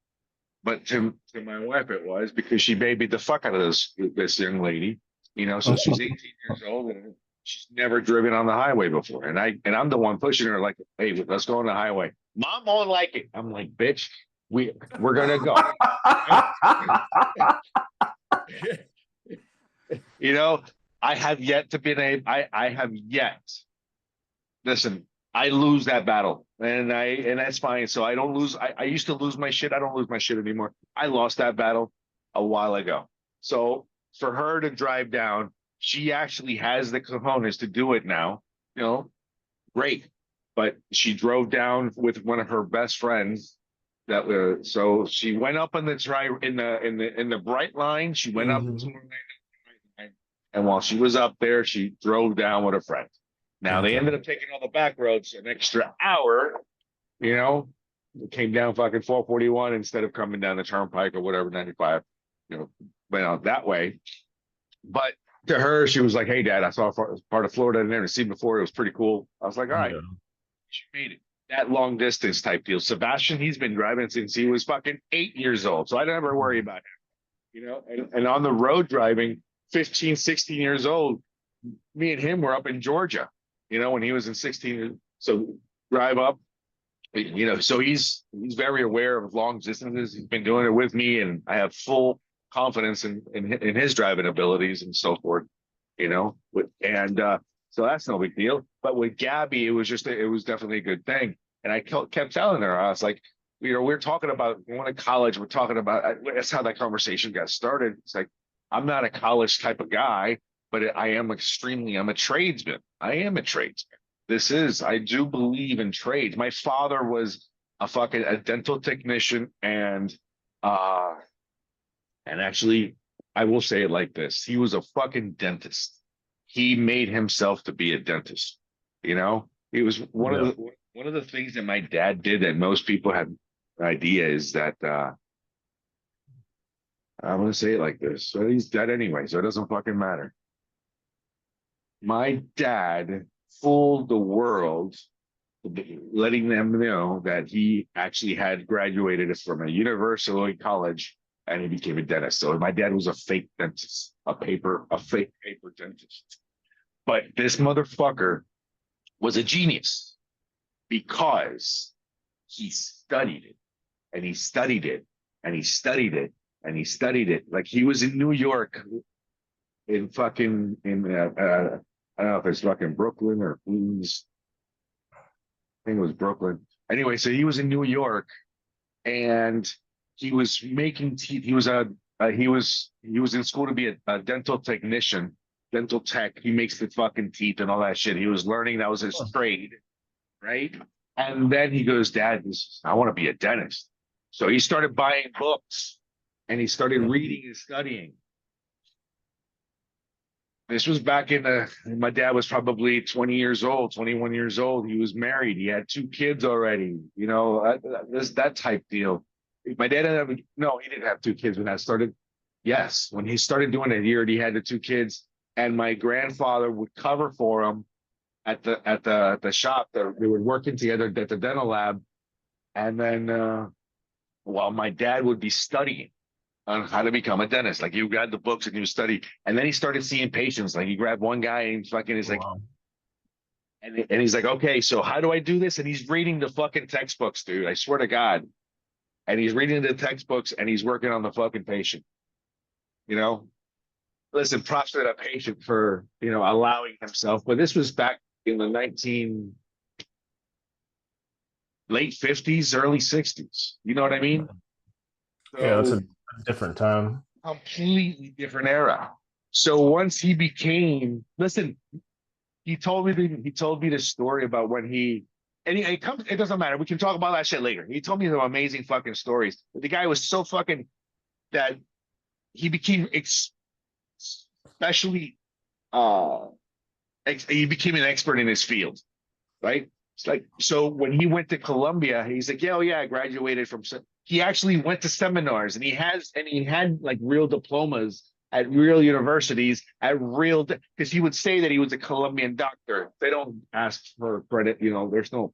but to my wife it was, because she babied the fuck out of this young lady, you know. So she's 18 years old and she's never driven on the highway before. And I'm the one pushing her like, hey, let's go on the highway. Mom won't like it. I'm like, bitch, we're gonna go. You know, I have yet to be able, I have yet, listen, I lose that battle, and that's fine. So I don't lose. I used to lose my shit. I don't lose my shit anymore. I lost that battle a while ago. So for her to drive down, she actually has the cojones to do it now. You know, great. But she drove down with one of her best friends. That so she went up in the drive in the bright line. She went up to Mhm. and while she was up there, she drove down with a friend. Now they Okay. ended up taking all the back roads an extra hour, you know, it came down fucking 441 instead of coming down the turnpike or whatever, 95, you know, went out that way. But to her, she was like, hey, Dad, I saw part of Florida I never seen before. It was pretty cool. I was like, all right, Yeah. she made it. That long distance type deal. Sebastian, he's been driving since he was fucking 8 years old. So I never worry about him, you know, and on the road driving, 15, 16 years old, me and him were up in Georgia, you know, when he was in 16. So drive up, you know, so he's very aware of long distances. He's been doing it with me, and I have full confidence in his driving abilities and so forth, you know. And so that's no big deal. But with Gabby, it was definitely a good thing. And I kept telling her, I was like, you know, we're talking about going to college. We're talking about that's how that conversation got started. It's like, I'm not a college type of guy, but I'm a tradesman. I am a tradesman. I do believe in trades. My father was a dental technician, uh and actually I will say it like this. He was a fucking dentist. He made himself to be a dentist. You know? He was Yeah. one of the things that my dad did that most people have an idea is that I'm gonna say it like this. So he's dead anyway, so it doesn't fucking matter. My dad fooled the world, letting them know that he actually had graduated from a university college and he became a dentist. So my dad was a fake dentist, a fake paper dentist. But this motherfucker was a genius because he studied it and he studied it and he studied it and he studied it. Like he was in New York in fucking in I don't know if it's fucking Brooklyn or Queens. I think it was Brooklyn. Anyway, so he was in New York and he was making teeth. He was in school to be a dental technician, dental tech. He makes the fucking teeth and all that shit. He was learning, that was his Huh. trade, right? And then he goes, Dad, I want to be a dentist. So he started buying books and he started Yeah. reading and studying. This was back my dad was probably 20 years old, 21 years old. He was married. He had two kids already, you know, that type deal. My dad ended up, no, he didn't have two kids when that started. Yes, when he started doing it, he already had the two kids. And my grandfather would cover for him at the shop. They were working together at the dental lab. And then while my dad would be studying on how to become a dentist. Like you grabbed the books and you study, and then he started seeing patients. Like he grabbed one guy and fucking is like, Wow. and he's like, okay, so how do I do this? And he's reading the fucking textbooks, dude. I swear to God. And he's reading the textbooks and he's working on the fucking patient. You know, listen, props to that patient for allowing himself. But this was back in the late 50s, early 60s. You know what I mean? Yeah, it's So a different time. completely different era. So once he became, listen, he told me the story about when he and it comes, it doesn't matter. We can talk about that shit later. He told me some amazing fucking stories. But the guy was so fucking that he became especially uh he became an expert in his field, right? It's like so when he went to Columbia, he's like, yeah, oh yeah, I graduated from. He actually went to seminars, and he had like real diplomas at real universities at real because he would say that he was a Colombian doctor. They don't ask for credit, you know. There's no,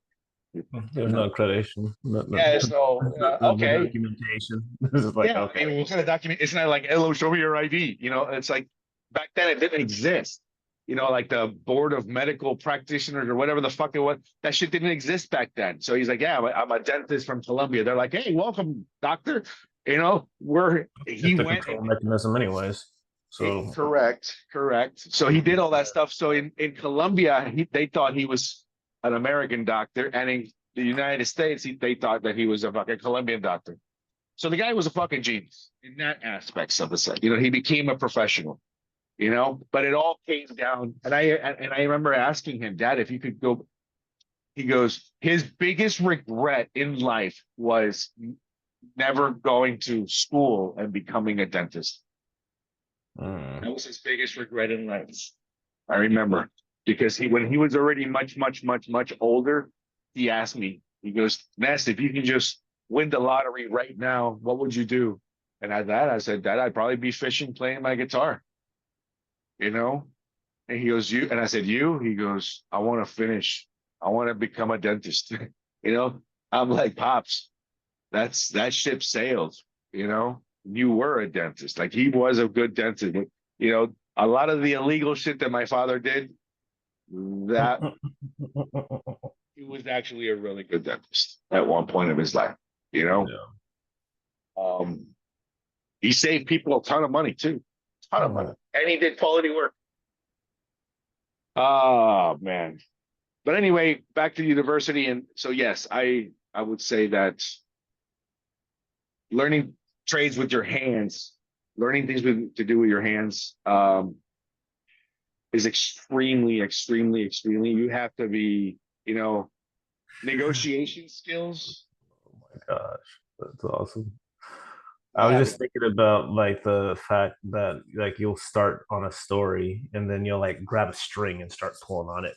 you There's know. no accreditation, Yeah, so no okay, documentation. This is like, yeah. I okay. mean, what kind of document? It's not like, hello, show me your ID. You know, it's like back then it didn't exist. You know, like the board of medical practitioners or whatever the fuck it was. That shit didn't exist back then. So he's like, yeah, I'm a dentist from Colombia. They're like, hey, welcome, doctor. You know, where he Just a went. control mechanism, anyways. So, Correct, correct. So he did all that stuff. So in Colombia, they thought he was an American doctor, and in the United States, they thought that he was a fucking Colombian doctor. So the guy was a fucking genius in that aspects of the. You know, he became a professional. You know, but it all came down, and I remember asking him, Dad, if you could go. He goes, his biggest regret in life was never going to school and becoming a dentist. mm. That was his biggest regret in life. I remember because when he was already much, much, much, much older, he asked me, he goes, Ness, if you can just win the lottery right now, what would you do? And at that, I said, Dad, I'd probably be fishing, playing my guitar, you know? And he goes, you, and I said, you? He goes, I want to finish. I want to become a dentist. You know, I'm like, Pops, that ship sailed, you know? You were a dentist. Like he was a good dentist. You know, a lot of the illegal shit that my father did, that he was actually a really good dentist at one point of his life, you know. Yeah. Um, he saved people a ton of money too. A ton of money. Mhm. And he did quality work. Oh man. But anyway, back to university. And so yes, I would say that learning trades with your hands, learning things to do with your hands, is extremely, extremely, extremely. You have to be, you know, negotiation skills. Oh my gosh, that's awesome. You I was have just it. thinking about like the fact that like you'll start on a story and then you'll like grab a string and start pulling on it,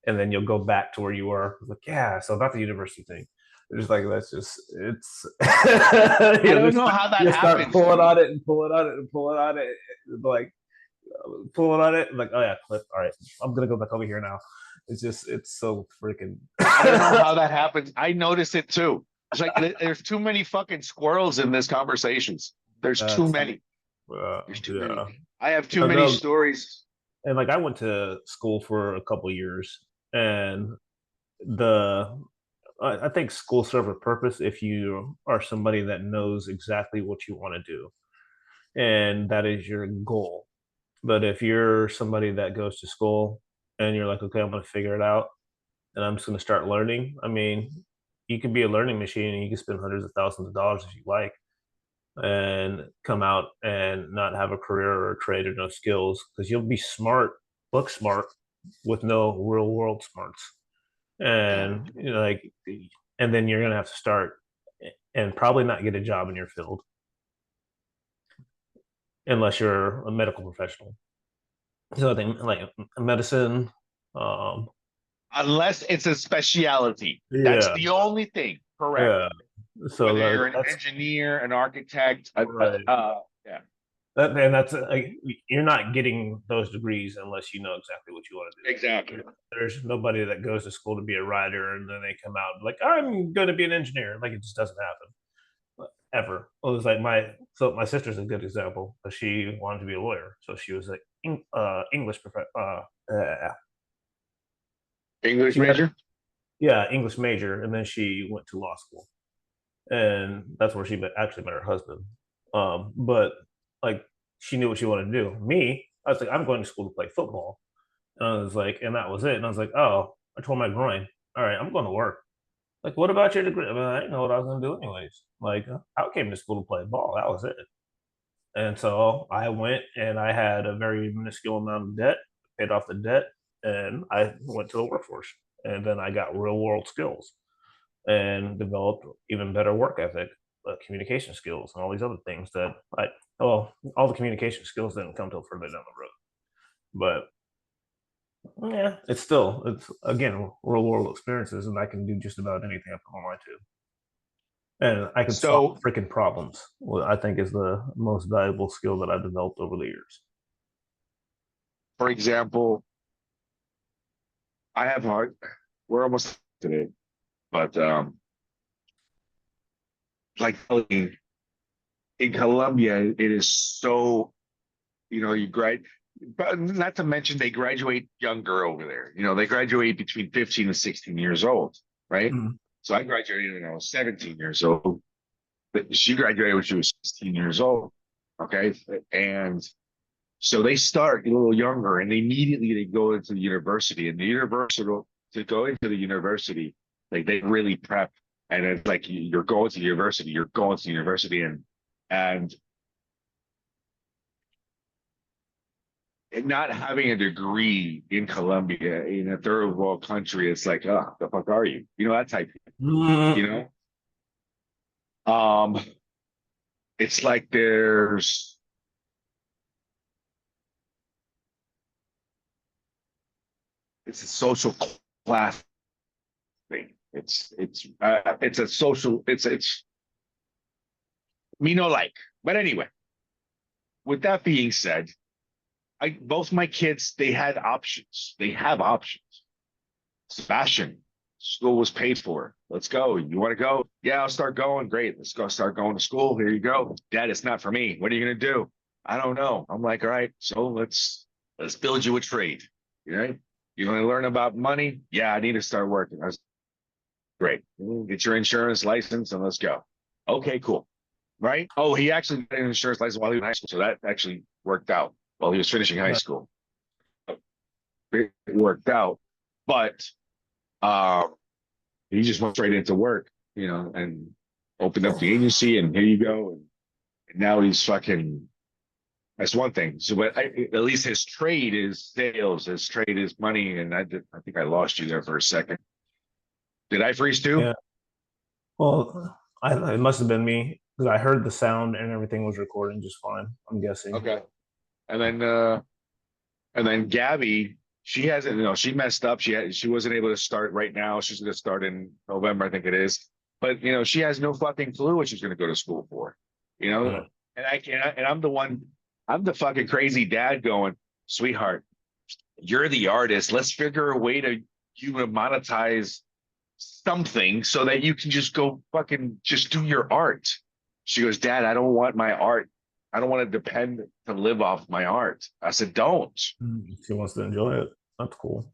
and then you'll go back to where you were. Like, yeah, so about the university thing. It's like that's just it's I don't know how that you'll start happens, pulling dude. on it and pulling on it and pulling on it, like pulling on it, like, oh yeah, clip. All right, I'm gonna go back over here now. It's just it's so freaking I don't know how that happens. I notice it too. It's like there's too many fucking squirrels in this conversations. There's too that's many. There's too many. yeah. I have too No, many no, stories. and like I went to school for a couple years, and the I think school serve a purpose if you are somebody that knows exactly what you want to do, and that is your goal. But if you're somebody that goes to school and you're like, okay, I'm going to figure it out, and I'm just going to start learning. I mean, you can be a learning machine and you can spend hundreds of thousands of dollars if you like, and come out and not have a career or a trade or no skills because you'll be smart, look smart, with no real world smarts. Yeah. And you know, like, and then you're gonna have to start and probably not get a job in your field unless you're a medical professional. So I think like medicine, um, Unless it's a specialty. That's yeah, the only thing. Correct. yeah. So Whether you're an that's engineer, an architect, right. yeah. And that's like you're not getting those degrees unless you know exactly what you want to Exactly. do. There's nobody that goes to school to be a writer and then they come out like I'm going to be an engineer. Like it just doesn't happen ever. Well, it was like my sister's a good example because she wanted to be a lawyer, so she was like English English she had major? yeah English major, and then she went to law school, and that's where she actually met her husband. But like she knew what she wanted to do. Me, I was like, I'm going to school to play football, and I was like, and that was it. And I was like, oh, I tore my groin. All right, I'm going to work. Like, what about your degree? I mean, I didn't know what I was going to do anyways. Like, I came to school to play ball. That was it. And so I went and I had a very minuscule amount of debt, paid off the debt, and I went to the workforce. And then I got real world skills and developed even better work ethic, communication skills, and all these other things that well, all the communication skills didn't come till further down the road. But yeah, it's again real world experiences, and I can do just about anything I put my mind to. And I can solve So, freaking problems. What I think is the most valuable skill that I've developed over the years. for example, I have heart. We're almost today, but like in Colombia, it is so, you grad, but not to mention they graduate younger over there. They graduate between 15 and 16 years old, right? Mhm. So I graduated when I was 17 years old. But she graduated when she was 16 years old. Okay. And so they start a little younger and immediately they go into the university. And the university, to go into the university, like they really prep. And it's like you're going to the university, you're going to the university, and not having a degree in Colombia in a third world country, it's like, oh, the fuck are you? That type, you Mhm. know? Um, it's like it's a social class thing. It's a social, it's me no like. But anyway, with that being said, I both my kids, they had options. They have options. Sebastian, school was paid for. Let's go. You want to go? Yeah, I'll start going. Great. Let's go start going to school. Here you go. Dad, it's not for me. What are you gonna do? I don't know. I'm like, all right, so let's build you a trade. Right? You want to learn about money? Yeah, I need to start working. I was great. Get your insurance license and let's go. Okay, cool. Right? Oh, he actually got an insurance license while he was in high school. So that actually worked out while he was finishing high Yeah. school. It worked out. But um, he just went straight into work, and opened up the agency and here you go. And now he's fucking, that's one thing. So, but at least his trade is sales, his trade is money. And I think I lost you there for a second. Did I freeze too? Yeah. Well, it must have been me because I heard the sound and everything was recording just fine. I'm guessing. Okay. And then, Gabby, she hasn't, she messed up. She wasn't able to start right now. She's going to start in November, I think it is. But she has no fucking clue what she's going to go to school for. You know, Yeah. and I'm the one, I'm the fucking crazy dad going, sweetheart, you're the artist. Let's figure a way to you to monetize something so that you can just go fucking just do your art. She goes, Dad, I don't want my art. I don't want to depend to live off my art. I said, don't. She wants to enjoy it. That's cool.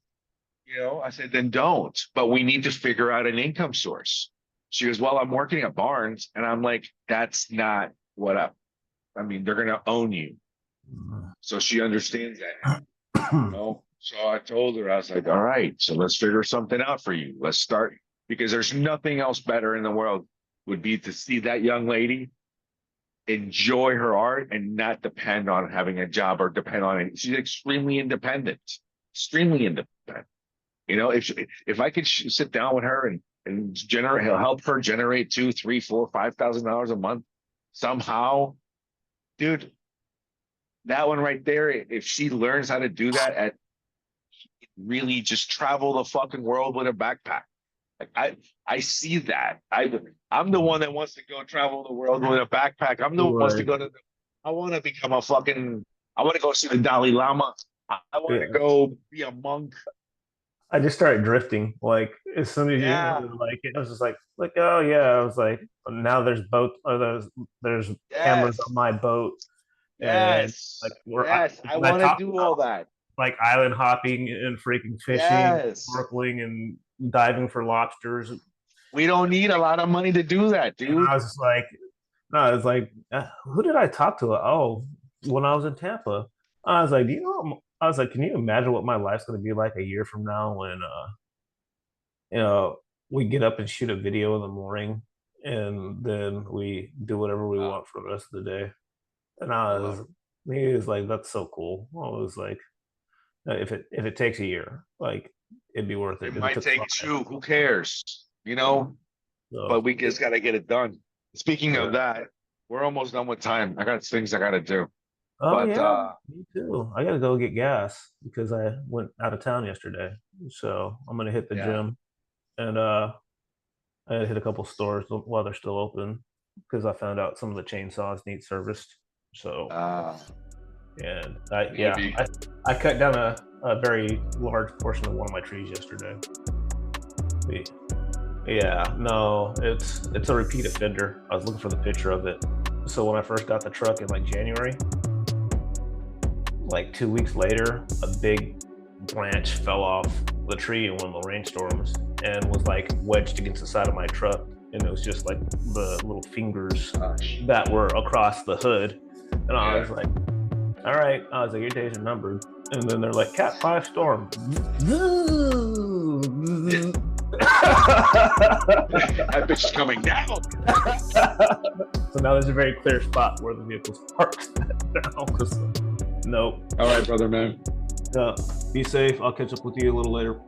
I said, then don't. But we need to figure out an income source. She goes, well, I'm working at Barnes. And I'm like, that's not what I mean, they're going to own you. So she understands that now. So I told her, I was like, all right, so let's figure something out for you. Let's start, because there's nothing else better in the world would be to see that young lady enjoy her art and not depend on having a job or depend on it. She's extremely independent. If I could sit down with her and generate, help her generate 2, 3, 4, $5,000 a month somehow, dude, that one right there. If she learns how to do that, at really just travel the fucking world with a backpack. Like I see that. I'm the one that wants to go travel the world with a backpack. I'm the one who wants to Right. go to. I want to become a fucking. I want to go see the Dalai Lama. I want to Yeah. go be a monk. I just started drifting. Like as soon as you Yeah. like it, I was just like, oh yeah. I was like, now there's boat, or there's cameras on Yes. my boat, and like Yes. we're Yes. I when I want to talk do about all that. like island hopping and freaking fishing, Yes. snorkeling, and diving for lobsters. And We don't need a lot of money to do that, dude. I was just like, no, it's like, who did I talk to? Oh, when I was in Tampa, I was like, do you know? I was like, can you imagine what my life's going to be like a year from now when, you know? we get up and shoot a video in the morning, and then we do whatever we want for the rest of the day. And he was like, "That's so cool." I was like, if it takes a year, like it'd be worth it. It 'Cause might took take 2. Who cares? You know, so, but we just got to get it done. Speaking yeah. of that, we're almost done with time. I got things I got to do. Oh But yeah, me too. I gotta go get gas because I went out of town yesterday. So I'm gonna hit the yeah, gym and I hit a couple stores while they're still open because I found out some of the chainsaws need serviced. So and maybe. I cut down a very large portion of one of my trees yesterday. Yeah, no, it's a repeat offender. I was looking for the picture of it. So when I first got the truck in like January, like 2 weeks later, a big branch fell off the tree in one of the rainstorms and was like wedged against the side of my truck. And it was just like the little fingers that were across the hood. And I was like, all right. I was like, your days are numbered. And then they're like, Cat 5 storm. That bitch is coming down. So now there's a very clear spot where the vehicle's parked now. Nope. All right, brother, man. Be safe. I'll catch up with you a little later.